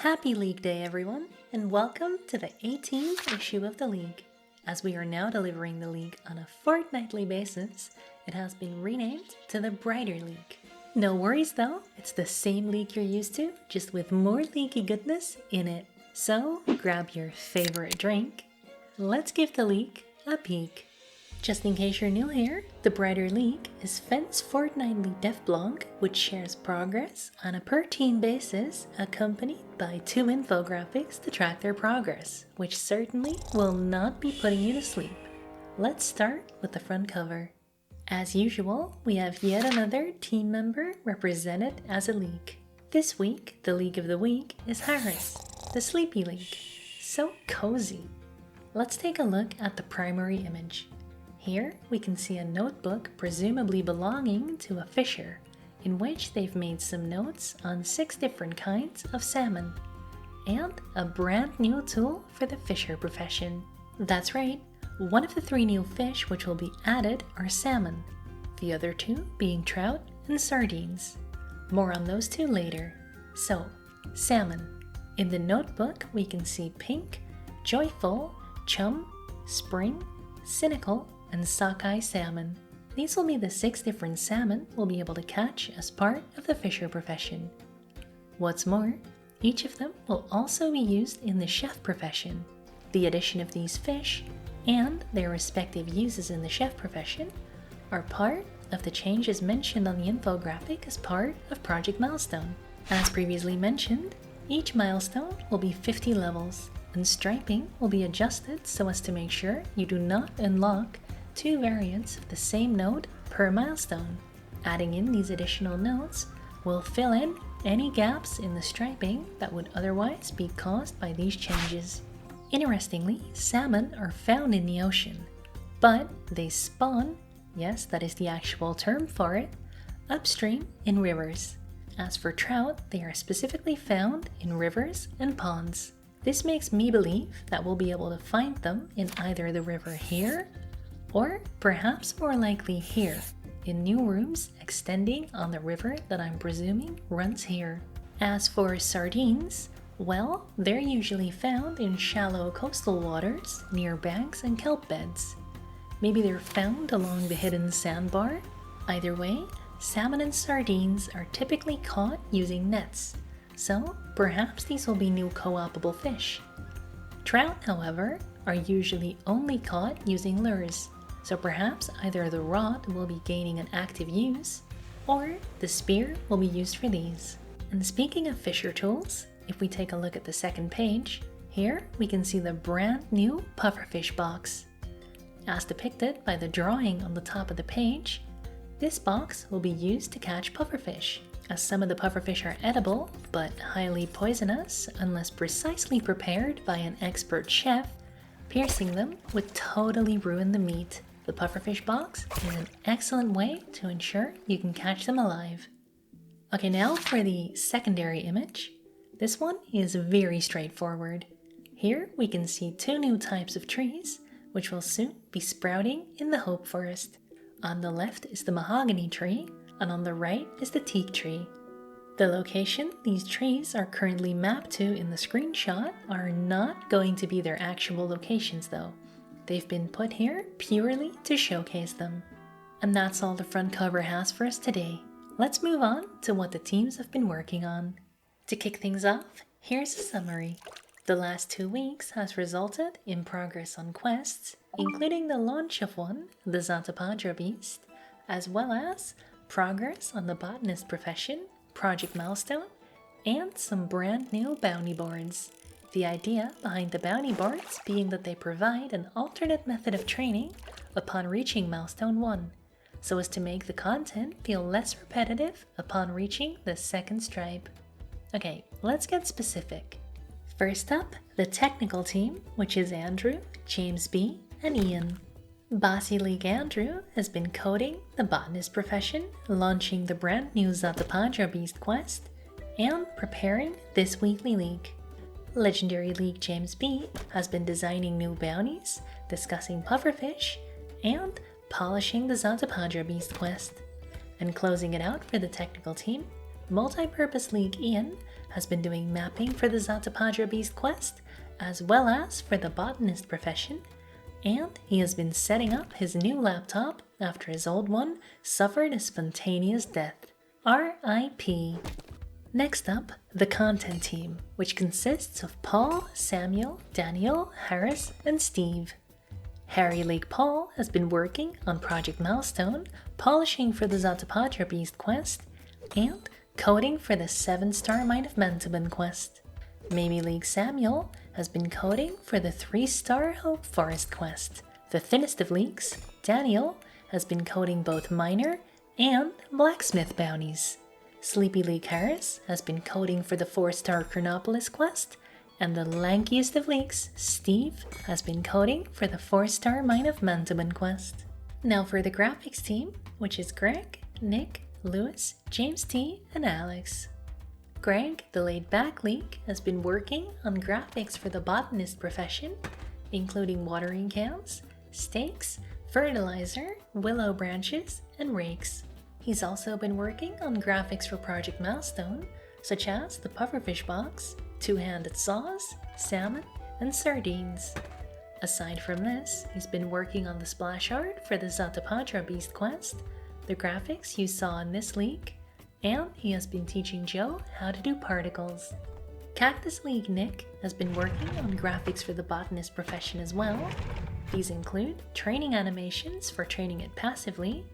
Happy League Day, everyone, and welcome to the 18th issue of the League. As we are now delivering the League on a fortnightly basis, it has been renamed to the Brighter Leek. No worries though, it's the same Leek you're used to, just with more leaky goodness in it. So grab your favorite drink. Let's give the Leek a peek. Just in case you're new here, the Brighter Leek is Fent's fortnightly dev blog, which shares progress on a per team basis, accompanied by 2 infographics to track their progress, which certainly will not be putting you to sleep. Let's start with the front cover. As usual, we have yet another team member represented as a Leek. This week, the Leek of the Week is Harris, the Sleepy Leek. So cozy. Let's take a look at the primary image. Here we can see a notebook presumably belonging to a fisher, in which they've made some notes on 6 different kinds of salmon, and a brand new tool for the fisher profession. That's right, one of the 3 new fish which will be added are salmon, the other 2 being trout and sardines. More on those 2 later. So, salmon. In the notebook we can see pink, joyful, chum, spring, cynical, and sockeye salmon. These will be the 6 different salmon we'll be able to catch as part of the fisher profession. What's more, each of them will also be used in the chef profession. The addition of these fish and their respective uses in the chef profession are part of the changes mentioned on the infographic as part of Project Milestone. As previously mentioned, each milestone will be 50 levels, and striping will be adjusted so as to make sure you do not unlock 2 variants of the same node per milestone. Adding in these additional nodes will fill in any gaps in the striping that would otherwise be caused by these changes. Interestingly, salmon are found in the ocean, but they spawn, yes, that is the actual term for it, upstream in rivers. As for trout, they are specifically found in rivers and ponds. This makes me believe that we'll be able to find them in either the river here, or perhaps more likely here, in new rooms extending on the river that I'm presuming runs here. As for sardines, well, they're usually found in shallow coastal waters near banks and kelp beds. Maybe they're found along the hidden sandbar. Either way, salmon and sardines are typically caught using nets, so perhaps these will be new co-opable fish. Trout, however, are usually only caught using lures, so perhaps either the rod will be gaining an active use, or the spear will be used for these. And speaking of fisher tools, if we take a look at the second page, here we can see the brand new pufferfish box. As depicted by the drawing on the top of the page, this box will be used to catch pufferfish, as some of the pufferfish are edible, but highly poisonous unless precisely prepared by an expert chef. Piercing them would totally ruin the meat. The pufferfish box is an excellent way to ensure you can catch them alive. Okay, now for the secondary image. This one is very straightforward. Here we can see 2 new types of trees, which will soon be sprouting in the Hope Forest. On the left is the mahogany tree, and on the right is the teak tree. The location these trees are currently mapped to in the screenshot are not going to be their actual locations though. They've been put here purely to showcase them. And that's all the front cover has for us today. Let's move on to what the teams have been working on. To kick things off, here's a summary. The last 2 weeks has resulted in progress on quests, including the launch of one, the Zatapadra Beast, as well as progress on the botanist profession, Project Milestone, and some brand new bounty boards. The idea behind the bounty boards being that they provide an alternate method of training upon reaching Milestone 1, so as to make the content feel less repetitive upon reaching the 2nd stripe. Okay, let's get specific. First up, the technical team, which is Andrew, James B, and Ian. Bossy League Andrew has been coding the botanist profession, launching the brand new Zatapadra Beast quest, and preparing this weekly league. Legendary League James B has been designing new bounties, discussing pufferfish, and polishing the Zatapadra Beast quest. And closing it out for the technical team, Multi-Purpose Leek Ian has been doing mapping for the Zatapadra Beast quest, as well as for the botanist profession, and he has been setting up his new laptop after his old one suffered a spontaneous death. R.I.P. Next up, the content team, which consists of Paul, Samuel, Daniel, Harris, and Steve. Harry Leek Paul has been working on Project Milestone, polishing for the Zatapadra Beast quest, and coding for the 7-star Mine of Mantuban quest. Maybe Leek Samuel has been coding for the 3-star Hope Forest quest. The thinnest of leeks, Daniel, has been coding both miner and blacksmith bounties. Sleepy Leek Harris has been coding for the 4-star Chronopolis quest, and the lankiest of leeks, Steve, has been coding for the 4-star Mine of Mantuban quest. Now for the graphics team, which is Greg, Nick, Lewis, James T, and Alex. Greg, the laid-back leek, has been working on graphics for the botanist profession, including watering cans, stakes, fertilizer, willow branches, and rakes. He's also been working on graphics for Project Milestone, such as the pufferfish box, 2-handed saws, salmon, and sardines. Aside from this, he's been working on the splash art for the Zatapadra Beast quest, the graphics you saw in this leak, and he has been teaching Joe how to do particles. Cactus League Nick has been working on graphics for the botanist profession as well. These include training animations for training it passively,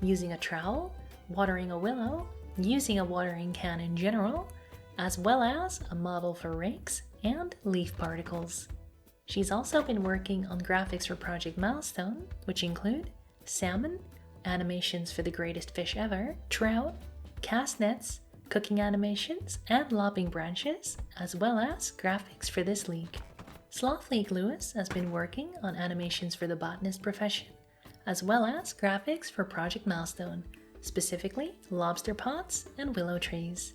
using a trowel, watering a willow, using a watering can in general, as well as a model for rakes and leaf particles. She's also been working on graphics for Project Milestone, which include salmon, animations for the greatest fish ever, trout, cast nets, cooking animations, and lopping branches, as well as graphics for this leak. Sloth League Lewis has been working on animations for the botanist profession, as well as graphics for Project Milestone, specifically lobster pots and willow trees.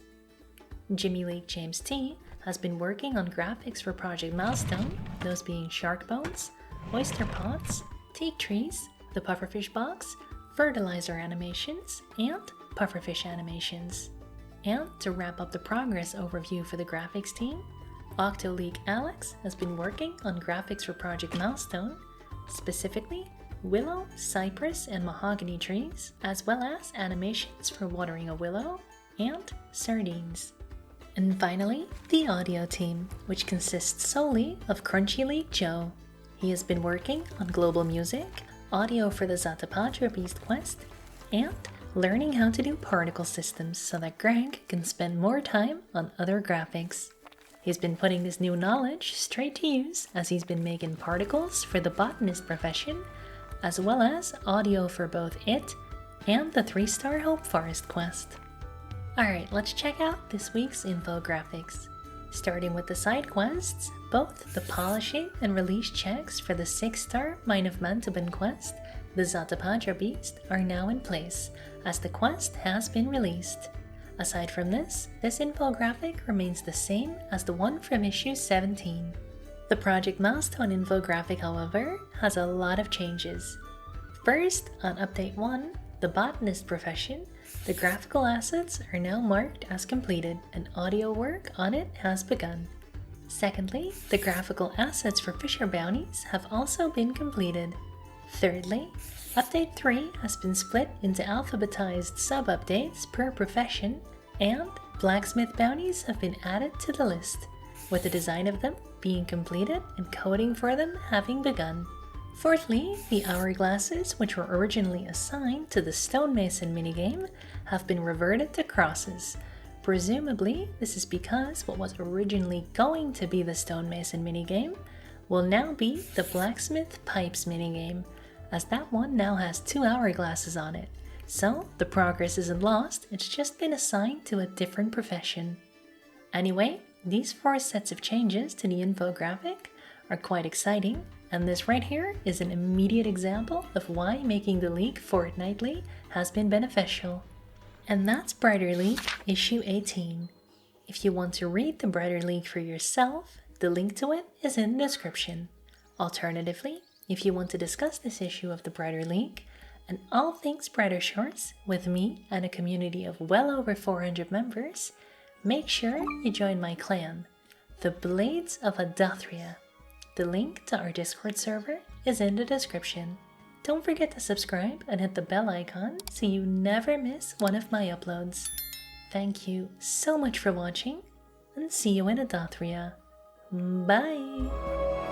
Jimmy League James T has been working on graphics for Project Milestone, those being shark bones, oyster pots, teak trees, the pufferfish box, fertilizer animations, and pufferfish animations. And to wrap up the progress overview for the graphics team, Octo League Alex has been working on graphics for Project Milestone, specifically willow, cypress, and mahogany trees, as well as animations for watering a willow and sardines. And finally, the audio team, which consists solely of Crunchy League Joe. He has been working on global music, audio for the Zatapadra Beast quest, and learning how to do particle systems so that Greg can spend more time on other graphics. He's been putting this new knowledge straight to use as he's been making particles for the botanist profession, as well as audio for both it and the 3-star Hope Forest quest. Alright, let's check out this week's infographics. Starting with the side quests, both the polishing and release checks for the 6-star Mine of Mantuban quest, the Zatapadra Beast, are now in place, as the quest has been released. Aside from this infographic remains the same as the one from issue 17. The Project Milestone infographic, however, has a lot of changes. First, on Update 1, the botanist profession, the graphical assets are now marked as completed and audio work on it has begun. Secondly, the graphical assets for Fisher Bounties have also been completed. Thirdly, Update 3 has been split into alphabetized sub-updates per profession, and blacksmith bounties have been added to the list, with the design of them being completed and coding for them having begun. Fourthly, the hourglasses, which were originally assigned to the stonemason minigame, have been reverted to crosses. Presumably, this is because what was originally going to be the stonemason minigame will now be the blacksmith pipes minigame, as that one now has 2 hourglasses on it. So the progress isn't lost, it's just been assigned to a different profession. Anyway, these 4 sets of changes to the infographic are quite exciting, and this right here is an immediate example of why making the leak fortnightly has been beneficial. And that's Brighter Leek issue 18. If you want to read the Brighter Leek for yourself, the link to it is in the description. Alternatively, if you want to discuss this issue of the Brighter Leek, and all things Brighter Shores with me and a community of well over 400 members, make sure you join my clan, the Blades of Adathria. The link to our Discord server is in the description. Don't forget to subscribe and hit the bell icon so you never miss one of my uploads. Thank you so much for watching, and see you in Adathria. Bye!